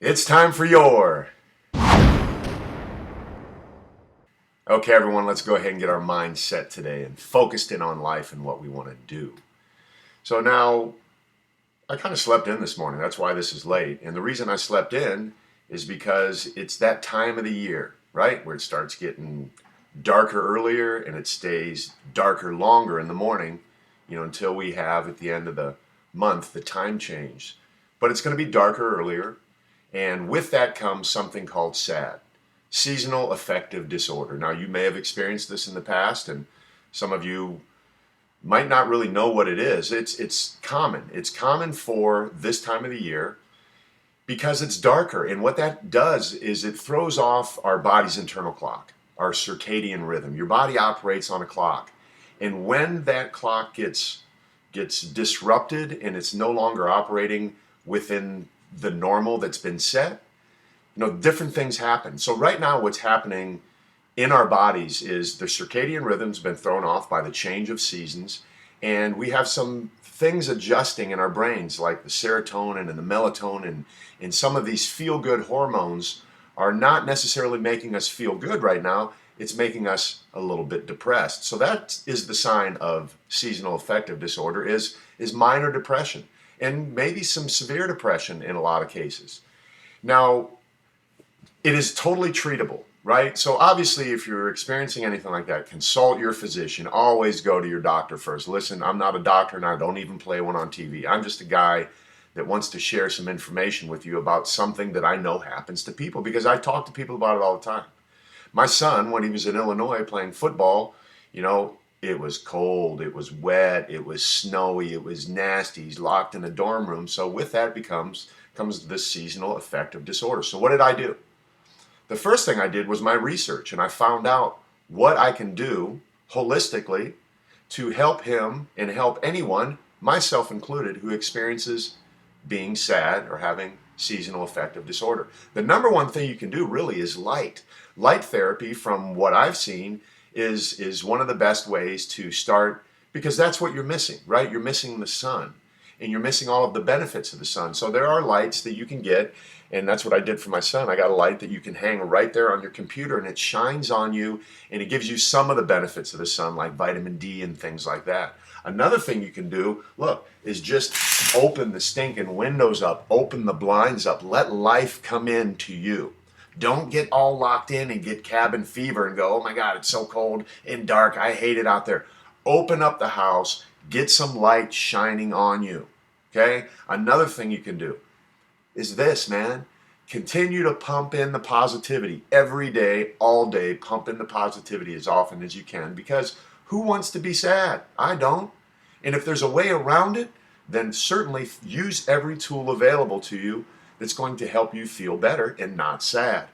It's time for your. Okay, everyone, let's go ahead and get our mind set today and focused in on life and what we want to do. So now, I kind of slept in this morning. That's why this is late. And the reason I slept in is because it's that time of the year, right? Where it starts getting darker earlier and it stays darker longer in the morning, until we have at the end of the month the time change. But it's going to be darker earlier. And with that comes something called SAD, seasonal affective disorder. Now, you may have experienced this in the past, and some of you might not really know what it is. It's common. It's common for this time of the year because it's darker. And what that does is it throws off our body's internal clock, our circadian rhythm. Your body operates on a clock. And when that clock gets disrupted and it's no longer operating within the normal that's been set, different things happen. So right now what's happening in our bodies is the circadian rhythm's been thrown off by the change of seasons, and we have some things adjusting in our brains like the serotonin and the melatonin, and some of these feel-good hormones are not necessarily making us feel good right now. It's making us a little bit depressed. So that is the sign of seasonal affective disorder is minor depression and maybe some severe depression in a lot of cases. Now, it is totally treatable, right? So obviously, if you're experiencing anything like that, consult your physician. Always go to your doctor first. Listen, I'm not a doctor and I don't even play one on TV. I'm just a guy that wants to share some information with you about something that I know happens to people because I talk to people about it all the time. My son, when he was in Illinois playing football, it was cold, it was wet, it was snowy, it was nasty. He's locked in a dorm room. So with that comes this seasonal affective disorder. So what did I do? The first thing I did was my research, and I found out what I can do holistically to help him and help anyone, myself included, who experiences being sad or having seasonal affective disorder. The number one thing you can do really is light. Light therapy, from what I've seen, is one of the best ways to start, because that's what you're missing, right? You're missing the sun, and you're missing all of the benefits of the sun. So there are lights that you can get, and that's what I did for my son. I got a light that you can hang right there on your computer, and it shines on you, and it gives you some of the benefits of the sun, like vitamin D and things like that. Another thing you can do, look, is just open the stinking windows up, open the blinds up, let life come in to you. Don't get all locked in and get cabin fever and go, oh my God, it's so cold and dark, I hate it out there. Open up the house, get some light shining on you, okay? Another thing you can do is this, man. Continue to pump in the positivity every day, all day. Pump in the positivity as often as you can, because who wants to be sad? I don't. And if there's a way around it, then certainly use every tool available to you that's going to help you feel better and not sad.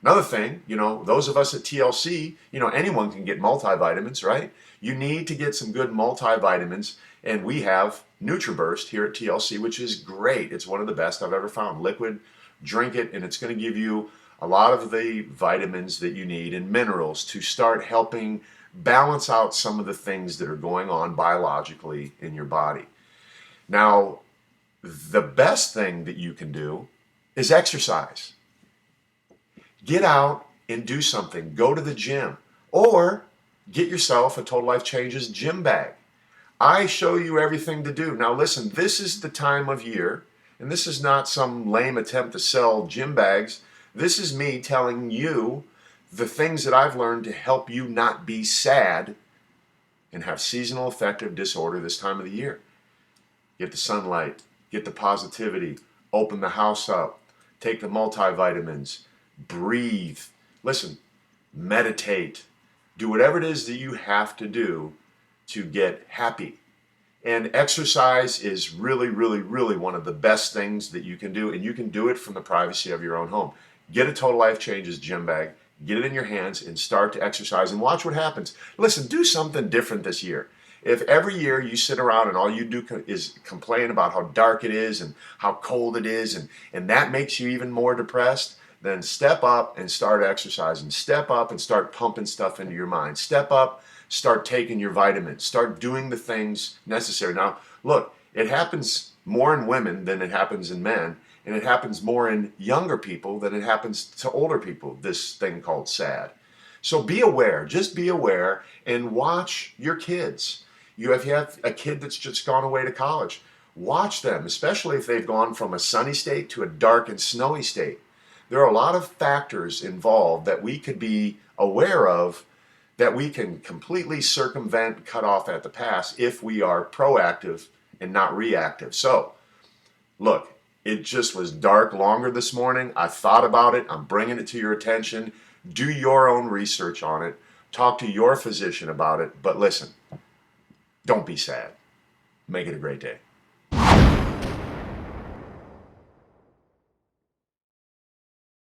Another thing, those of us at TLC, anyone can get multivitamins, right? You need to get some good multivitamins, and we have NutriBurst here at TLC, which is great. It's one of the best I've ever found. Liquid, drink it, and it's going to give you a lot of the vitamins that you need and minerals to start helping balance out some of the things that are going on biologically in your body. Now, the best thing that you can do is exercise. Get out and do something. Go to the gym, or get yourself a Total Life Changes gym bag. I show you everything to do. Now listen, this is the time of year, and this is not some lame attempt to sell gym bags. This is me telling you the things that I've learned to help you not be sad and have seasonal affective disorder this time of the year. Get the sunlight, get the positivity, open the house up, take the multivitamins, breathe, listen, meditate, do whatever it is that you have to do to get happy. And exercise is really, really, really one of the best things that you can do, and you can do it from the privacy of your own home. Get a Total Life Changes gym bag, get it in your hands, and start to exercise and watch what happens. Listen, do something different this year. If every year you sit around and all you do is complain about how dark it is and how cold it is, and that makes you even more depressed, then step up and start exercising. Step up and start pumping stuff into your mind. Step up, start taking your vitamins. Start doing the things necessary. Now, look, it happens more in women than it happens in men, And it happens more in younger people than it happens to older people, this thing called SAD. So be aware, just be aware and watch your kids. If you have a kid that's just gone away to college, watch them, especially if they've gone from a sunny state to a dark and snowy state. There are a lot of factors involved that we could be aware of that we can completely circumvent, cut off at the pass if we are proactive and not reactive. So, look, it just was dark longer this morning. I thought about it. I'm bringing it to your attention. Do your own research on it. Talk to your physician about it. But listen, don't be sad. Make it a great day.